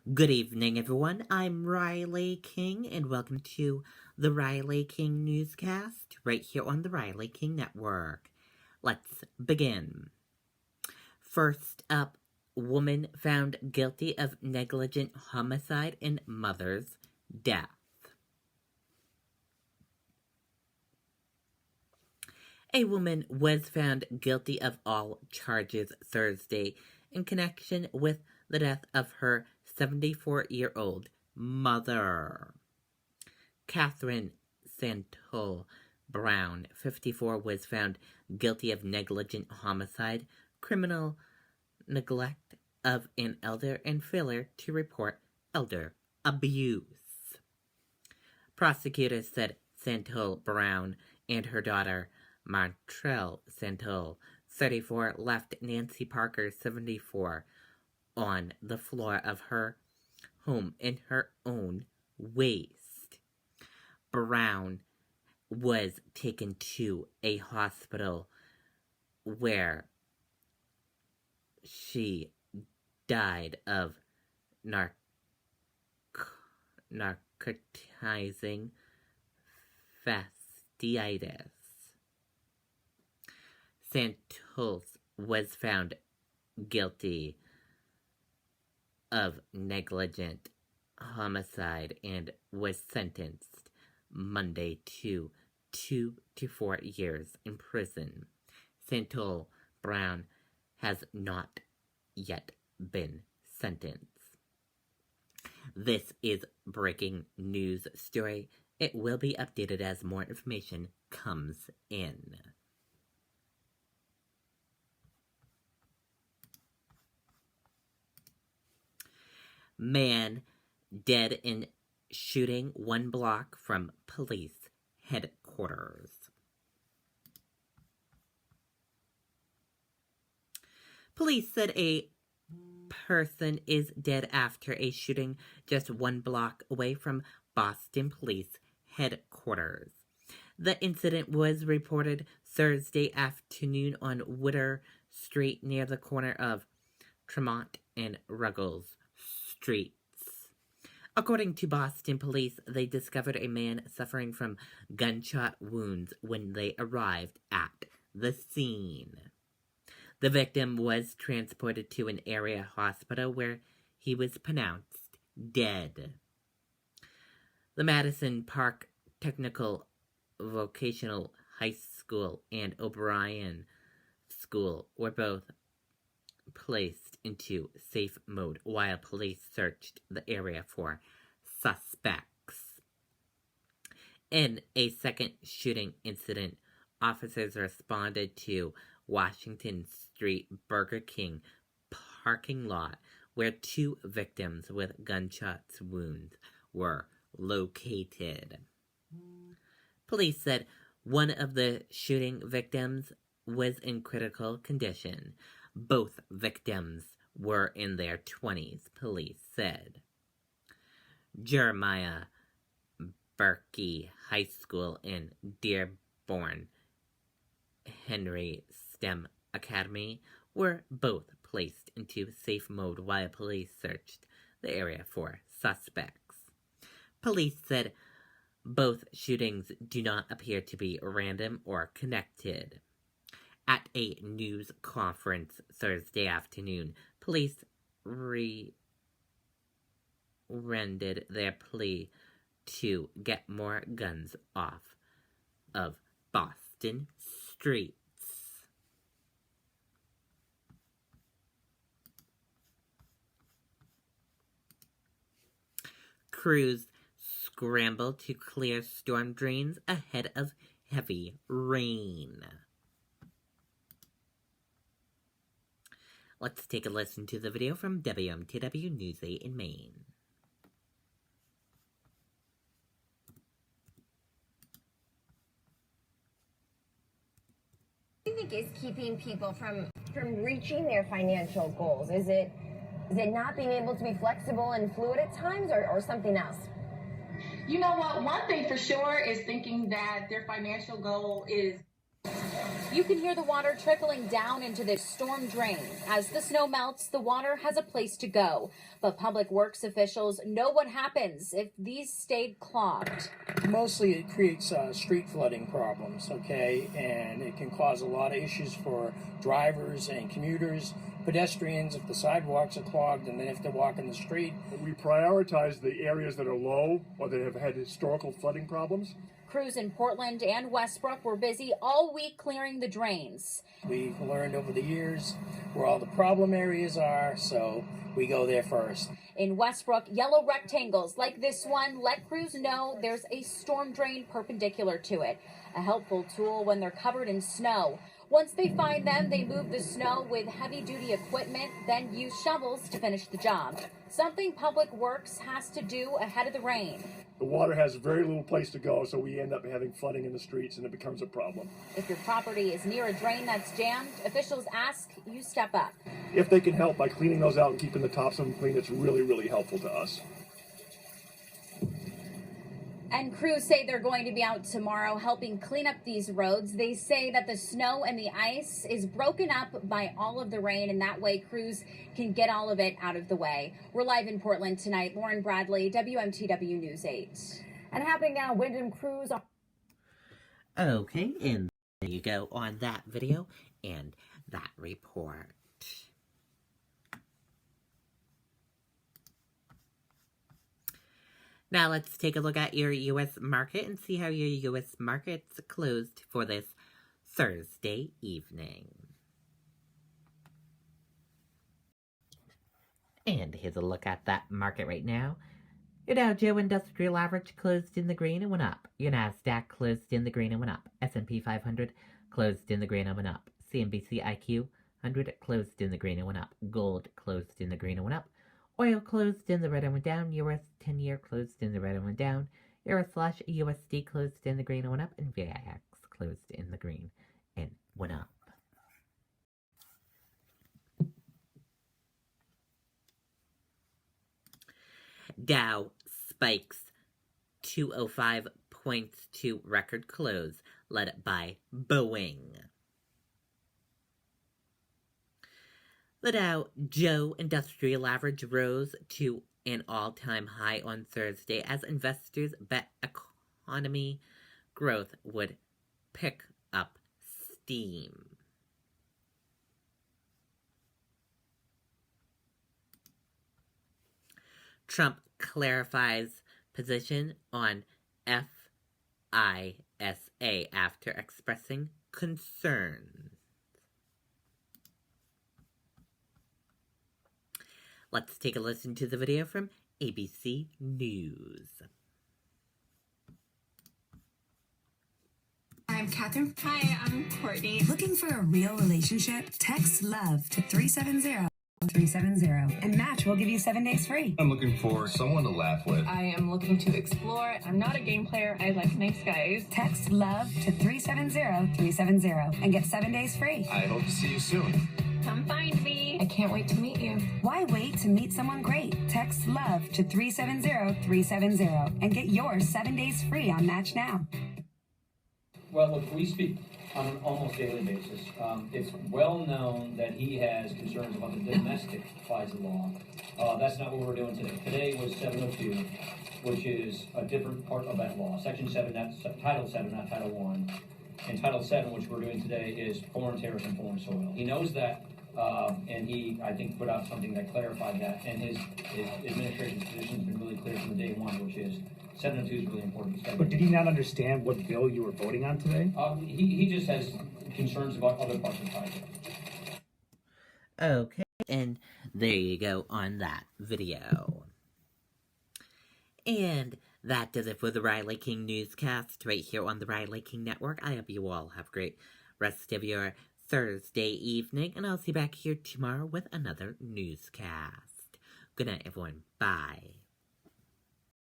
Good evening, everyone. I'm Riley King, and welcome to the Riley King Newscast right here on the Riley King Network. Let's begin. First up, woman found guilty of negligent homicide in mother's death. A woman was found guilty of all charges Thursday in connection with the death of her 74-year-old mother. Catherine Santos Brown, 54, was found guilty of negligent homicide, criminal neglect of an elder, and failure to report elder abuse. Prosecutors said Santos Brown and her daughter, Martrell Santos, 34, left Nancy Parker, 74, on the floor of her home in her own waste. Brown was taken to a hospital where she died of narcotizing fasciitis. Santos was found guilty of negligent homicide and was sentenced Monday to 2 to 4 years in prison. Santos Brown has not yet been sentenced. This is breaking news story. It will be updated as more information comes in. Man dead in shooting 1 block from police headquarters. Police said a person is dead after a shooting just 1 block away from Boston Police headquarters. The incident was reported Thursday afternoon on Witter Street near the corner of Tremont and Ruggles Streets. According to Boston Police, they discovered a man suffering from gunshot wounds when they arrived at the scene. The victim was transported to an area hospital where he was pronounced dead. The Madison Park Technical Vocational High School and O'Brien School were both placed into safe mode while police searched the area for suspects. In a second shooting incident, officers responded to Washington Street Burger King parking lot where 2 victims with gunshot wounds were located. Police said one of the shooting victims was in critical condition. Both victims were in their 20s, police said. Jeremiah Berkey High School in Dearborn Henry STEM Academy were both placed into safe mode while police searched the area for suspects. Police said both shootings do not appear to be random or connected. At a news conference Thursday afternoon, police rendered their plea to get more guns off of Boston streets. Crews scramble to clear storm drains ahead of heavy rain. Let's take a listen to the video from WMTW News 8 in Maine. What do you think is keeping people from reaching their financial goals? Is it not being able to be flexible and fluid at times, or something else? You know what? One thing for sure is thinking that their financial goal is You can hear the water trickling down into this storm drain. As the snow melts, the water has a place to go. But public works officials know what happens if these stayed clogged. Mostly it creates street flooding problems, okay? And it can cause a lot of issues for drivers and commuters, pedestrians if the sidewalks are clogged, and then if they're walking the street. We prioritize the areas that are low or that have had historical flooding problems. Crews in Portland and Westbrook were busy all week clearing the drains. We've learned over the years where all the problem areas are, so we go there first. In Westbrook, yellow rectangles like this one let crews know there's a storm drain perpendicular to it, a helpful tool when they're covered in snow. Once they find them, they move the snow with heavy-duty equipment, then use shovels to finish the job, something Public Works has to do ahead of the rain. The water has very little place to go, so we end up having flooding in the streets, and it becomes a problem. If your property is near a drain that's jammed, officials ask you step up. If they can help by cleaning those out and keeping the tops of them clean, it's really, really helpful to us. And crews say they're going to be out tomorrow helping clean up these roads. They say that the snow and the ice is broken up by all of the rain, and that way crews can get all of it out of the way. We're live in Portland tonight. Lauren Bradley, WMTW News 8. And happening now, Wyndham crews are... Okay, and there you go on that video and that report. Now let's take a look at your U.S. market and see how your U.S. markets closed for this Thursday evening. And here's a look at that market right now. Your Dow Jones Industrial Average closed in the green and went up. Your Nasdaq closed in the green and went up. S&P 500 closed in the green and went up. CNBC IQ 100 closed in the green and went up. Gold closed in the green and went up. Oil closed in the red and went down. US 10-year closed in the red and went down. Euro/USD closed in the green and went up. And VIX closed in the green and went up. Dow spikes 205 points to record close, led by Boeing. The Dow Jones Industrial Average rose to an all-time high on Thursday as investors bet economy growth would pick up steam. Trump clarifies position on FISA after expressing concern. Let's take a listen to the video from ABC News. I'm Catherine. Hi, I'm Courtney. Looking for a real relationship? Text LOVE to 370-370 and Match will give you 7 days free. I'm looking for someone to laugh with. I am looking to explore. I'm not a game player. I like nice guys. Text LOVE to 370-370 and get 7 days free. I hope to see you soon. Come find me. I can't wait to meet you. Why wait to meet someone great? Text LOVE to 370-370 and get yours 7 days free on Match now. Well, look, we speak on an almost daily basis. It's well known that he has concerns about the domestic FISA law. That's not what we're doing today. Today was 702, which is a different part of that law. Section 7, Title 7, not Title 1. And Title 7, which we're doing today, is foreign terrorists and foreign soil. He knows that, and he, I think, put out something that clarified that. And his administration's position has been really clear from day one, which is 702 is really important. But did he not understand what bill you were voting on today? He just has concerns about other parts of FISA. Okay, and there you go on that video. And that does it for the Riley King Newscast right here on the Riley King Network. I hope you all have a great rest of your Thursday evening, and I'll see you back here tomorrow with another newscast. Good night, everyone. Bye.